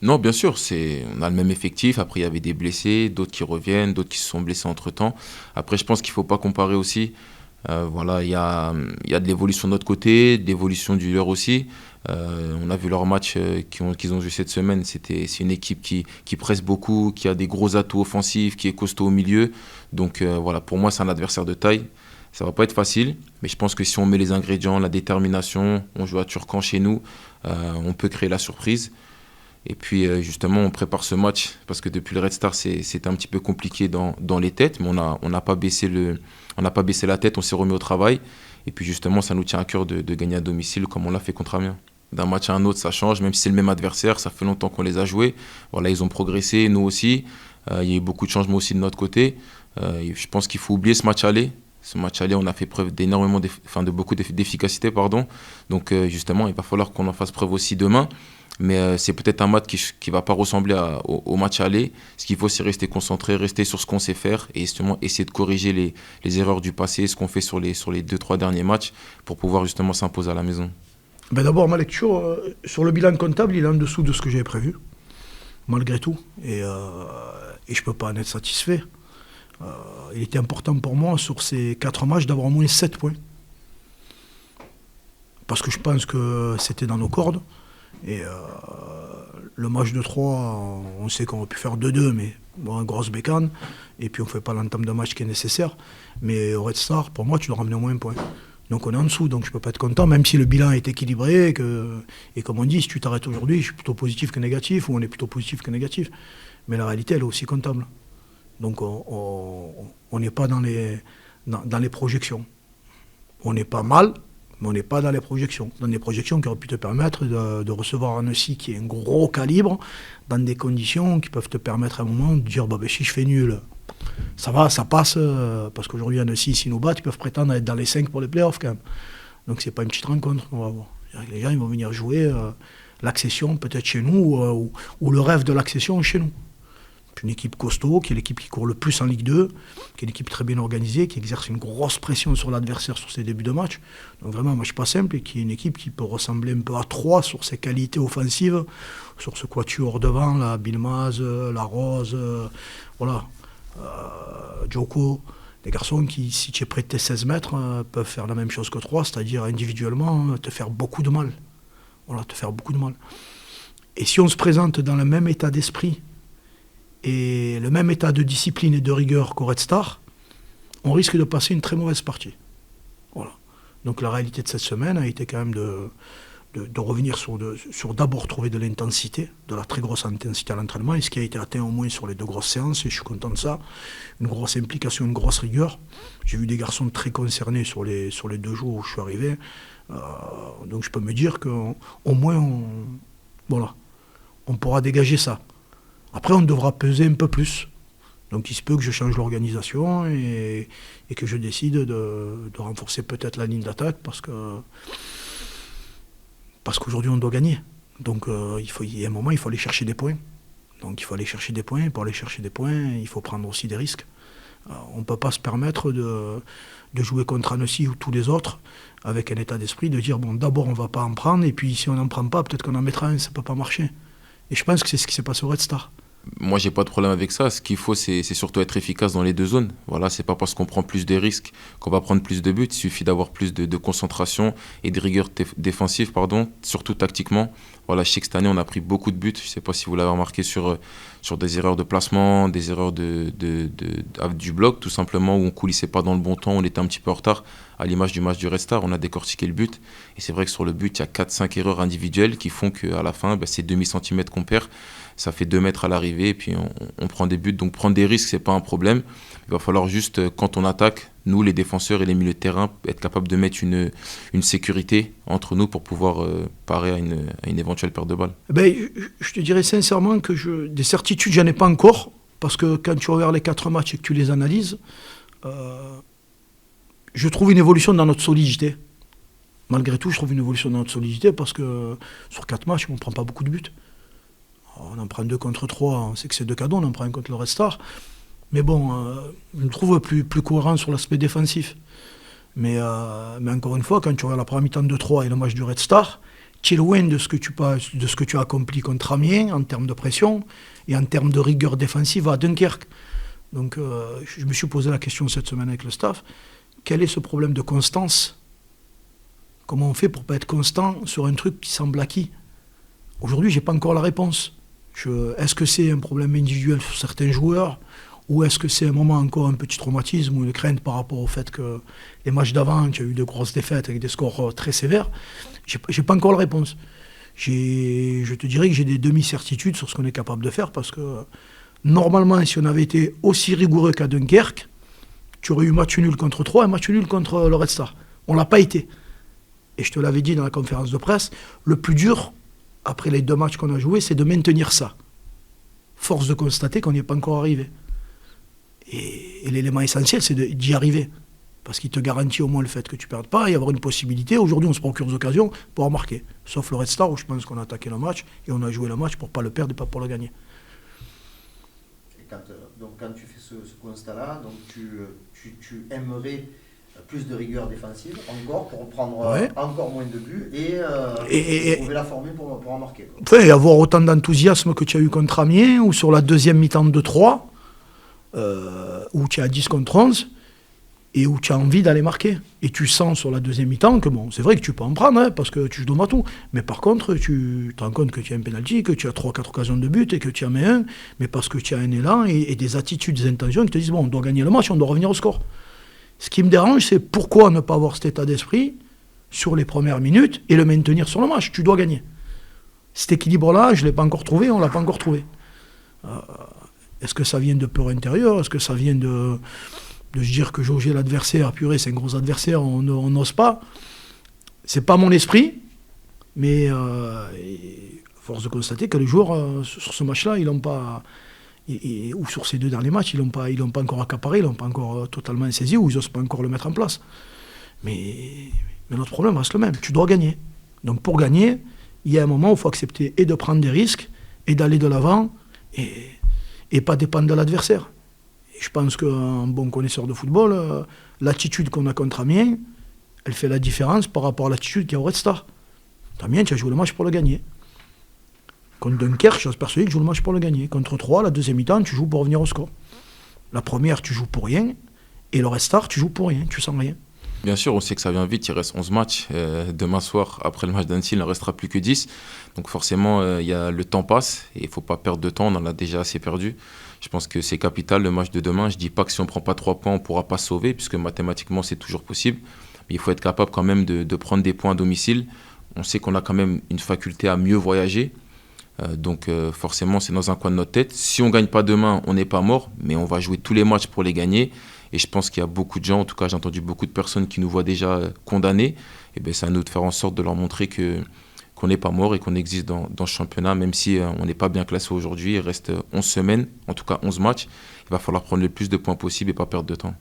Non, bien sûr, on a le même effectif. Après, il y avait des blessés, d'autres qui reviennent, d'autres qui se sont blessés entre-temps. Après, je pense qu'il ne faut pas comparer aussi. Voilà, il y a de l'évolution de notre côté, de l'évolution du leur aussi. On a vu leur match qu'ils ont joué cette semaine. C'est une équipe qui presse beaucoup, qui a des gros atouts offensifs, qui est costaud au milieu. Donc voilà, pour moi, c'est un adversaire de taille. Ça va pas être facile, mais je pense que si on met les ingrédients, la détermination, on joue à Turcan chez nous, on peut créer la surprise. Et puis justement, on prépare ce match parce que depuis le Red Star, c'était un petit peu compliqué dans les têtes, mais on n'a pas baissé la tête, on s'est remis au travail. Et puis justement, ça nous tient à cœur de gagner à domicile comme on l'a fait contre Amiens. D'un match à un autre, ça change, même si c'est le même adversaire, ça fait longtemps qu'on les a joués. Voilà, ils ont progressé, nous aussi. Il y a eu beaucoup de changements aussi de notre côté. Je pense qu'il faut oublier ce match aller. Ce match aller, on a fait preuve de beaucoup d'efficacité, pardon. Donc justement, il va falloir qu'on en fasse preuve aussi demain. Mais c'est peut-être un match qui va pas ressembler au match aller. Ce qu'il faut, c'est rester concentré, rester sur ce qu'on sait faire et justement essayer de corriger les erreurs du passé, ce qu'on fait sur les 2-3 derniers matchs pour pouvoir justement s'imposer à la maison. Ben d'abord, ma lecture, sur le bilan comptable, il est en dessous de ce que j'avais prévu, malgré tout. Et je ne peux pas en être satisfait. Il était important pour moi, sur ces 4 matchs, d'avoir au moins 7 points. Parce que je pense que c'était dans nos cordes. Et le match de 3, on sait qu'on aurait pu faire 2-2, mais bon, grosse bécane. Et puis on ne fait pas l'entame de match qui est nécessaire. Mais au Red Star, pour moi, tu dois ramener au moins un point. Donc on est en dessous, donc je ne peux pas être content, même si le bilan est équilibré. Et comme on dit, si tu t'arrêtes aujourd'hui, je suis plutôt positif que négatif, ou on est plutôt positif que négatif. Mais la réalité, elle est aussi comptable. Donc on n'est pas dans les projections. On n'est pas mal, mais on n'est pas dans les projections. Dans des projections qui auraient pu te permettre de recevoir un Annecy qui est un gros calibre, dans des conditions qui peuvent te permettre à un moment de dire si je fais nul, ça va, ça passe, parce qu'aujourd'hui Annecy, s'ils nous battent, ils peuvent prétendre être dans les 5 pour les playoffs quand même. Donc c'est pas une petite rencontre qu'on va avoir. Les gens ils vont venir jouer l'accession peut-être chez nous, ou le rêve de l'accession chez nous. Une équipe costaud, qui est l'équipe qui court le plus en Ligue 2, qui est une équipe très bien organisée, qui exerce une grosse pression sur l'adversaire sur ses débuts de match. Donc vraiment un match pas simple, et qui est une équipe qui peut ressembler un peu à 3 sur ses qualités offensives, sur ce quatuor devant, là, Bilmaz, Larose, voilà, Djoko, des garçons qui, si tu es près de tes 16 mètres, peuvent faire la même chose que 3, c'est-à-dire individuellement te faire beaucoup de mal. Voilà, te faire beaucoup de mal. Et si on se présente dans le même état d'esprit, et le même état de discipline et de rigueur qu'au Red Star, on risque de passer une très mauvaise partie. Voilà. Donc la réalité de cette semaine a été quand même de revenir sur d'abord trouver de l'intensité, de la très grosse intensité à l'entraînement, et ce qui a été atteint au moins sur les 2 grosses séances, et je suis content de ça, une grosse implication, une grosse rigueur. J'ai vu des garçons très concernés sur les 2 jours où je suis arrivé, donc je peux me dire qu'au moins on pourra dégager ça. Après, on devra peser un peu plus. Donc il se peut que je change l'organisation et que je décide de renforcer peut-être la ligne d'attaque parce qu'aujourd'hui, on doit gagner. Donc il y a un moment, il faut aller chercher des points. Donc il faut aller chercher des points. Pour aller chercher des points, il faut prendre aussi des risques. On ne peut pas se permettre de jouer contre Annecy ou tous les autres avec un état d'esprit de dire, d'abord, on ne va pas en prendre, et puis si on n'en prend pas, peut-être qu'on en mettra un, ça ne peut pas marcher. Et je pense que c'est ce qui s'est passé au Red Star. Moi, j'ai pas de problème avec ça. Ce qu'il faut, c'est surtout être efficace dans les 2 zones. Voilà, c'est pas parce qu'on prend plus de risques qu'on va prendre plus de buts. Il suffit d'avoir plus de concentration et de rigueur défensive, surtout tactiquement. Voilà, je sais que cette année, on a pris beaucoup de buts. Je sais pas si vous l'avez remarqué sur des erreurs de placement, des erreurs du bloc, tout simplement, où on coulissait pas dans le bon temps, on était un petit peu en retard. À l'image du match du Red Star, on a décortiqué le but. Et c'est vrai que sur le but, il y a 4-5 erreurs individuelles qui font qu'à la fin, c'est demi-centimètre qu'on perd. Ça fait 2 mètres à l'arrivée et puis on prend des buts. Donc prendre des risques, c'est pas un problème. Il va falloir juste, quand on attaque, nous, les défenseurs et les milieux de terrain, être capables de mettre une sécurité entre nous pour pouvoir parer à une éventuelle perte de balle. Je te dirais sincèrement que des certitudes, j'en ai pas encore. Parce que quand tu regardes les 4 matchs et que tu les analyses, je trouve une évolution dans notre solidité. Malgré tout, je trouve une évolution dans notre solidité parce que sur 4 matchs, on ne prend pas beaucoup de buts. On en prend 2 contre 3, on sait que c'est 2 cadeaux, on en prend un contre le Red Star. Mais je me trouve plus cohérent sur l'aspect défensif. Mais encore une fois, quand tu regardes la première mi-temps de 3 et le match du Red Star, tu es loin de ce que tu as accompli contre Amiens en termes de pression et en termes de rigueur défensive à Dunkerque. Donc je me suis posé la question cette semaine avec le staff, quel est ce problème de constance? Comment on fait pour ne pas être constant sur un truc qui semble acquis? Aujourd'hui, je n'ai pas encore la réponse. Est-ce que c'est un problème individuel sur certains joueurs ou est-ce que c'est un moment encore un petit traumatisme ou une crainte par rapport au fait que les matchs d'avant, qu'il y a eu de grosses défaites avec des scores très sévères? J'ai pas encore la réponse. Je te dirais que j'ai des demi-certitudes sur ce qu'on est capable de faire parce que normalement, si on avait été aussi rigoureux qu'à Dunkerque, tu aurais eu match nul contre 3 et match nul contre le Red Star. On ne l'a pas été. Et je te l'avais dit dans la conférence de presse, le plus dur, après les 2 matchs qu'on a joués, c'est de maintenir ça. Force de constater qu'on n'y est pas encore arrivé. Et l'élément essentiel, c'est d'y arriver. Parce qu'il te garantit au moins le fait que tu ne perdes pas et avoir une possibilité. Aujourd'hui, on se procure des occasions pour en marquer. Sauf le Red Star, où je pense qu'on a attaqué le match et on a joué le match pour ne pas le perdre et pas pour le gagner. Et quand tu fais ce constat-là, donc tu aimerais plus de rigueur défensive, encore, pour prendre encore moins de buts et trouver la formule pour en marquer. Enfin, et avoir autant d'enthousiasme que tu as eu contre Amiens, ou sur la deuxième mi-temps de 3, où tu as 10 contre 11, et où tu as envie d'aller marquer. Et tu sens sur la deuxième mi-temps que bon, c'est vrai que tu peux en prendre, parce que tu joues dans tout. Mais par contre, tu te rends compte que tu as un pénalty, que tu as 3-4 occasions de but, et que tu en mets un, mais parce que tu as un élan et des attitudes, des intentions qui te disent, bon, on doit gagner le match, on doit revenir au score. Ce qui me dérange, c'est pourquoi ne pas avoir cet état d'esprit sur les premières minutes et le maintenir sur le match. Tu dois gagner. Cet équilibre-là, je ne l'ai pas encore trouvé, on ne l'a pas encore trouvé. Est-ce que ça vient de peur intérieure? Est-ce que ça vient de se dire que jauger l'adversaire, purée, c'est un gros adversaire, on n'ose pas? C'est pas mon esprit, mais force de constater que les joueurs, sur ce match-là, ils n'ont pas... ou sur ces 2 derniers matchs, ils l'ont pas encore accaparé, ils l'ont pas encore totalement saisi, ou ils n'osent pas encore le mettre en place. Mais notre problème reste le même, tu dois gagner. Donc pour gagner, il y a un moment où il faut accepter et de prendre des risques, et d'aller de l'avant, et pas dépendre de l'adversaire. Et je pense qu'un bon connaisseur de football, l'attitude qu'on a contre Amiens, elle fait la différence par rapport à l'attitude qu'il y a au Red Star. Amiens, tu as joué le match pour le gagner. Contre Dunkerque, je suis persuadé que tu joues le match pour le gagner. Contre 3, la deuxième mi-temps, tu joues pour revenir au score. La première, tu joues pour rien. Et le Red Star, tu joues pour rien. Tu sens rien. Bien sûr, on sait que ça vient vite. Il reste 11 matchs. Demain soir, après le match d'Annecy, il ne restera plus que 10. Donc forcément, le temps passe. Et il ne faut pas perdre de temps. On en a déjà assez perdu. Je pense que c'est capital, le match de demain. Je ne dis pas que si on ne prend pas 3 points, on ne pourra pas se sauver, puisque mathématiquement, c'est toujours possible. Mais il faut être capable quand même de prendre des points à domicile. On sait qu'on a quand même une faculté à mieux voyager. Donc forcément, c'est dans un coin de notre tête. Si on ne gagne pas demain, on n'est pas mort, mais on va jouer tous les matchs pour les gagner. Et je pense qu'il y a beaucoup de gens, en tout cas j'ai entendu beaucoup de personnes qui nous voient déjà condamnés. Et bien c'est à nous de faire en sorte de leur montrer qu'on n'est pas mort et qu'on existe dans ce championnat, même si on n'est pas bien classé aujourd'hui. Il reste 11 semaines, en tout cas 11 matchs. Il va falloir prendre le plus de points possible et pas perdre de temps.